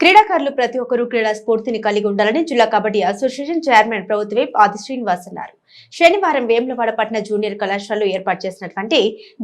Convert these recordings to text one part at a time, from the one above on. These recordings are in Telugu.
క్రీడాకారులు ప్రతి ఒక్కరూ క్రీడా స్ఫూర్తిని కలిగి ఉండాలని జిల్లా కబడ్డీ అసోసియేషన్ చైర్మన్ ప్రభుత్వ విప్ ఆది శ్రీనివాస్ అన్నారు. శనివారం వేములవాడ పట్టణ జూనియర్ కళాశాలలో ఏర్పాటు చేసినటువంటి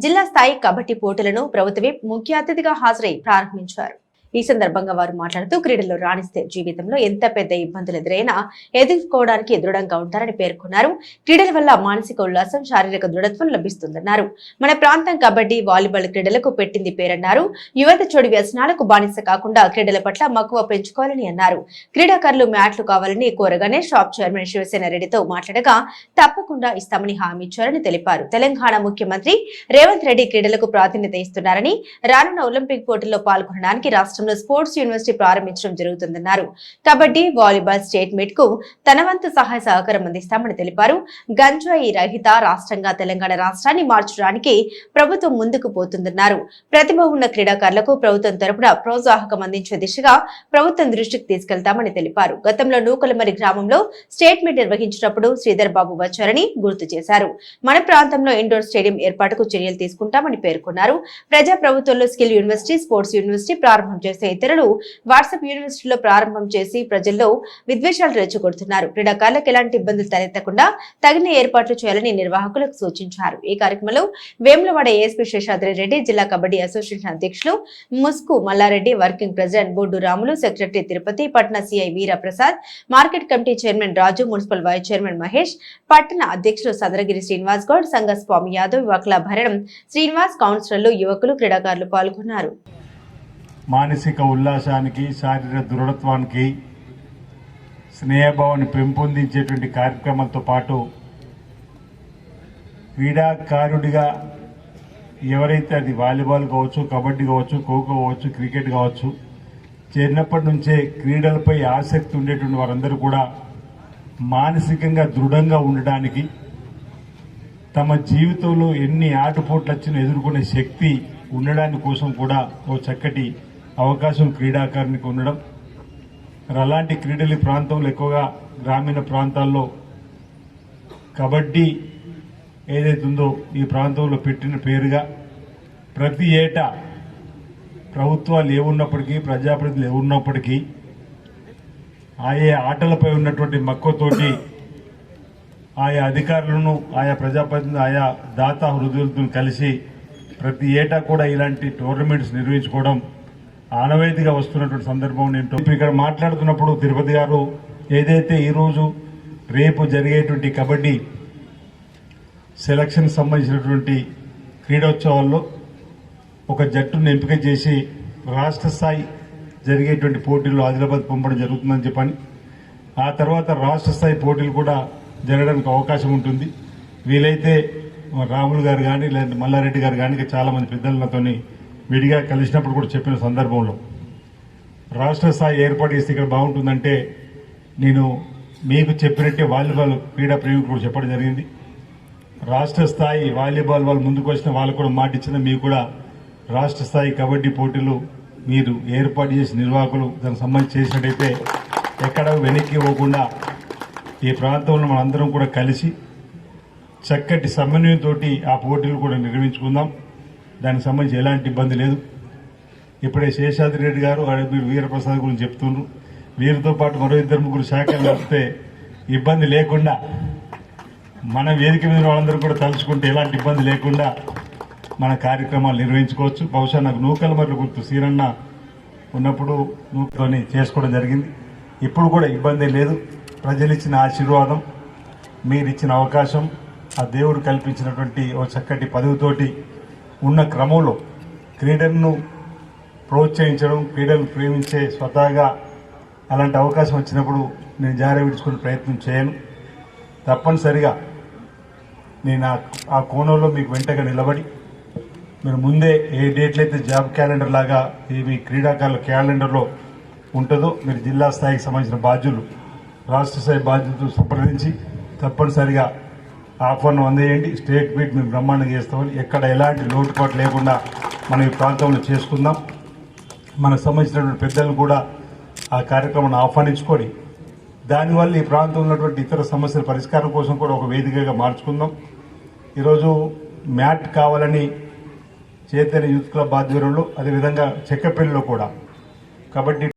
జిల్లా స్థాయి కబడ్డీ పోటీలను ప్రభుత్వ విప్ ముఖ్య అతిథిగా హాజరై ప్రారంభించారు. ఈ సందర్భంగా వారు మాట్లాడుతూ క్రీడల్లో రాణిస్తే జీవితంలో ఎంత పెద్ద ఇబ్బందులు ఎదురైనా ఎదుర్కోవడానికి దృఢంగా ఉంటారని పేర్కొన్నారు. క్రీడల వల్ల మానసిక ఉల్లాసం, శారీరక దృఢత్వం లభిస్తుందన్నారు. మన ప్రాంతం కబడ్డీ, వాలీబాల్ క్రీడలకు పెట్టింది పేరన్నారు. యువత చెడు వ్యసనాలకు బానిస కాకుండా క్రీడల పట్ల మక్కువ పెంచుకోవాలని అన్నారు. క్రీడాకారులు మ్యాట్లు కావాలని కోరగానే షాప్ చైర్మన్ శివసేన రెడ్డితో మాట్లాడగా తప్పకుండా ఇస్తామని హామీ ఇచ్చారని తెలిపారు. తెలంగాణ ముఖ్యమంత్రి రేవంత్ రెడ్డి క్రీడలకు ప్రాధాన్యత ఇస్తున్నారని, రానున్న ఒలింపిక్ పోటీల్లో పాల్గొనడానికి రాష్ట్రంలో స్పోర్ట్స్ యూనివర్సిటీ ప్రారంభించడం జరుగుతుందన్నారు. కబడ్డీ, వాలీబాల్ స్టేట్ మీట్ కు తన వంతు సహాయ సహకారం అందిస్తామని తెలిపారు. గంజాయి రహిత రాష్ట్రంగా తెలంగాణ రాష్ట్రాన్ని మార్చడానికి ప్రభుత్వం ముందుకు పోతుందన్నారు. ప్రతిభ ఉన్న క్రీడాకారులకు ప్రభుత్వం తరపున ప్రోత్సాహకం అందించే దిశగా ప్రభుత్వం దృష్టికి తీసుకెళ్తామని తెలిపారు. గతంలో నూకలమరి గ్రామంలో స్టేట్ మీట్ నిర్వహించినప్పుడు శ్రీధర్ బాబు వచ్చారని గుర్తు చేశారు. మన ప్రాంతంలో ఇండోర్ స్టేడియం ఏర్పాటుకు చర్యలు తీసుకుంటామని పేర్కొన్నారు. ప్రజా ప్రభుత్వంలో స్కిల్ యూనివర్సిటీ, స్పోర్ట్స్ యూనివర్సిటీ ప్రారంభం చేసే ఇతరులు వాట్సాప్ యూనివర్సిటీలో ప్రారంభం చేసి ప్రజల్లో విద్వేషాలు రెచ్చగొడుతున్నారు. క్రీడాకారులకు ఎలాంటి ఇబ్బందులు తలెత్తకుండా తగిన ఏర్పాట్లు చేయాలని నిర్వాహకులకు సూచించారు. ఈ కార్యక్రమంలో వేములవాడ ఏఎస్పీ శేషాద్రి రెడ్డి, జిల్లా కబడ్డీ అసోసియేషన్ అధ్యక్షులు Musku Mallareddy, working president Boddu Ramulu, secretary Tirupati, పట్టణ CI Veeraprasad, market committee chairman Raju, municipal vice chairman Mahesh, పట్టణ అధ్యక్షులు సంద్రగిరి శ్రీనివాస్ గౌడ్, సంఘ స్వామి యాదవ్, వక్ల భరణం శ్రీనివాస్, కౌన్సిలర్లు, యువకులు, క్రీడాకారులు పాల్గొన్నారు. మానసిక ఉల్లాసానికి, శారీరక దృఢత్వానికి, స్నేహభావాన్ని పెంపొందించేటువంటి కార్యక్రమంతో పాటు క్రీడాకారుడిగా ఎవరైతే అది వాలీబాల్ కావచ్చు, కబడ్డీ కావచ్చు, ఖోఖో కావచ్చు, క్రికెట్ కావచ్చు, చిన్నప్పటి నుంచే క్రీడలపై ఆసక్తి ఉండేటువంటి వారందరూ కూడా మానసికంగా దృఢంగా ఉండడానికి, తమ జీవితంలో ఎన్ని ఆటుపోట్లు వచ్చినా ఎదుర్కొనే శక్తి ఉండడానికి కోసం కూడా ఓ చక్కటి అవకాశం క్రీడాకారునికి ఉండడం. అలాంటి క్రీడలు ప్రాంతంలో ఎక్కువగా గ్రామీణ ప్రాంతాల్లో కబడ్డీ ఏదైతే ఉందో ఈ ప్రాంతంలో పెట్టిన పేరుగా ప్రతి ఏటా ప్రభుత్వాలు ఏమున్నప్పటికీ, ప్రజాప్రతినిధులు ఏమున్నప్పటికీ ఆయా ఆటలపై ఉన్నటువంటి మక్కువతోటి ఆయా అధికారులను, ఆయా ప్రజాప్రతినిధులు, ఆయా దాతా హృదయులతో కలిసి ప్రతి ఏటా కూడా ఇలాంటి టోర్నమెంట్స్ నిర్వహించుకోవడం ఆనవాయితీగా వస్తున్నటువంటి సందర్భం. నేను ఇక్కడ మాట్లాడుతున్నప్పుడు తిరుపతి గారు ఏదైతే ఈరోజు రేపు జరిగేటువంటి కబడ్డీ సెలక్షన్ సంబంధించినటువంటి క్రీడోత్సవాల్లో ఒక జట్టును ఎంపిక చేసి రాష్ట్ర స్థాయి జరిగేటువంటి పోటీల్లో ఆదిలాబాద్ పంపడం జరుగుతుందని చెప్పని, ఆ తర్వాత రాష్ట్ర స్థాయి పోటీలు కూడా జరగడానికి అవకాశం ఉంటుంది. వీలైతే రాములు గారు కానీ లేదా మల్లారెడ్డి గారు కానీ చాలా మంది పెద్దలతో విడిగా కలిసినప్పుడు కూడా చెప్పిన సందర్భంలో రాష్ట్ర స్థాయి ఏర్పాటు చేస్తే ఇక్కడ బాగుంటుందంటే నేను మీకు చెప్పినట్టే వాలీబాల్ క్రీడా ప్రేమికులు కూడా చెప్పడం జరిగింది. రాష్ట్ర స్థాయి వాలీబాల్ వాళ్ళు ముందుకు వచ్చిన వాళ్ళు కూడా మాట ఇచ్చిన మీకు కూడా రాష్ట్ర స్థాయి కబడ్డీ పోటీలు మీరు ఏర్పాటు చేసిన నిర్వాహకులు దానికి సంబంధించి చేసినట్టయితే ఎక్కడ వెనక్కి పోకుండా ఈ ప్రాంతంలో మనందరం కూడా కలిసి చక్కటి సమన్వయంతో ఆ పోటీలు కూడా నిర్వహించుకుందాం. దానికి సంబంధించి ఎలాంటి ఇబ్బంది లేదు. ఇప్పుడే శేషాద్రి రెడ్డి గారు, మీరు వీరప్రసాద్ గురించి చెప్తున్నారు. వీరితో పాటు మరో ఇద్దరు ముగ్గురు శాఖలు వస్తే ఇబ్బంది లేకుండా మన వేదిక మీద వాళ్ళందరూ కూడా తలుచుకుంటే ఎలాంటి ఇబ్బంది లేకుండా మన కార్యక్రమాలు నిర్వహించుకోవచ్చు. బహుశా నాకు నూకలమర్లు గుర్తు సీరన్న ఉన్నప్పుడు నూకతోని చేసుకోవడం జరిగింది. ఇప్పుడు కూడా ఇబ్బంది లేదు. ప్రజలు ఇచ్చిన ఆశీర్వాదం, మీరిచ్చిన అవకాశం, ఆ దేవుడు కల్పించినటువంటి ఓ చక్కటి పదవితోటి ఉన్న క్రమంలో క్రీడలను ప్రోత్సహించడం, క్రీడలు ప్రేమించే స్వతహాగా అలాంటి అవకాశం వచ్చినప్పుడు నేను జారీ విడుచుకునే ప్రయత్నం చేయను. తప్పనిసరిగా నేను ఆ కోణంలో మీకు వెంటగా నిలబడి మీరు ముందే ఏ డేట్లయితే జాబ్ క్యాలెండర్ లాగా మీ క్రీడాకారుల క్యాలెండర్లో ఉంటుందో మీరు జిల్లా స్థాయికి సంబంధించిన బాధ్యులు, రాష్ట్ర స్థాయి బాధ్యతలు సంప్రదించి తప్పనిసరిగా ఆహ్వానం అందేయండి. స్టేట్ మీట్ మేము బ్రహ్మాండంగా చేస్తామని, ఎక్కడ ఎలాంటి లోటుపాటు లేకుండా మనం ఈ ప్రాంతంలో చేసుకుందాం. మనకు సంబంధించినటువంటి పెద్దలను కూడా ఆ కార్యక్రమాన్ని ఆహ్వానించుకొని దానివల్ల ఈ ప్రాంతంలో ఉన్నటువంటి ఇతర సమస్యల పరిష్కారం కోసం కూడా ఒక వేదికగా మార్చుకుందాం. ఈరోజు మ్యాట్ కావాలని చైతన్య యూత్ క్లబ్ ఆధ్వర్యంలో, అదేవిధంగా చెక్కపల్లిలో కూడా కబడ్డీ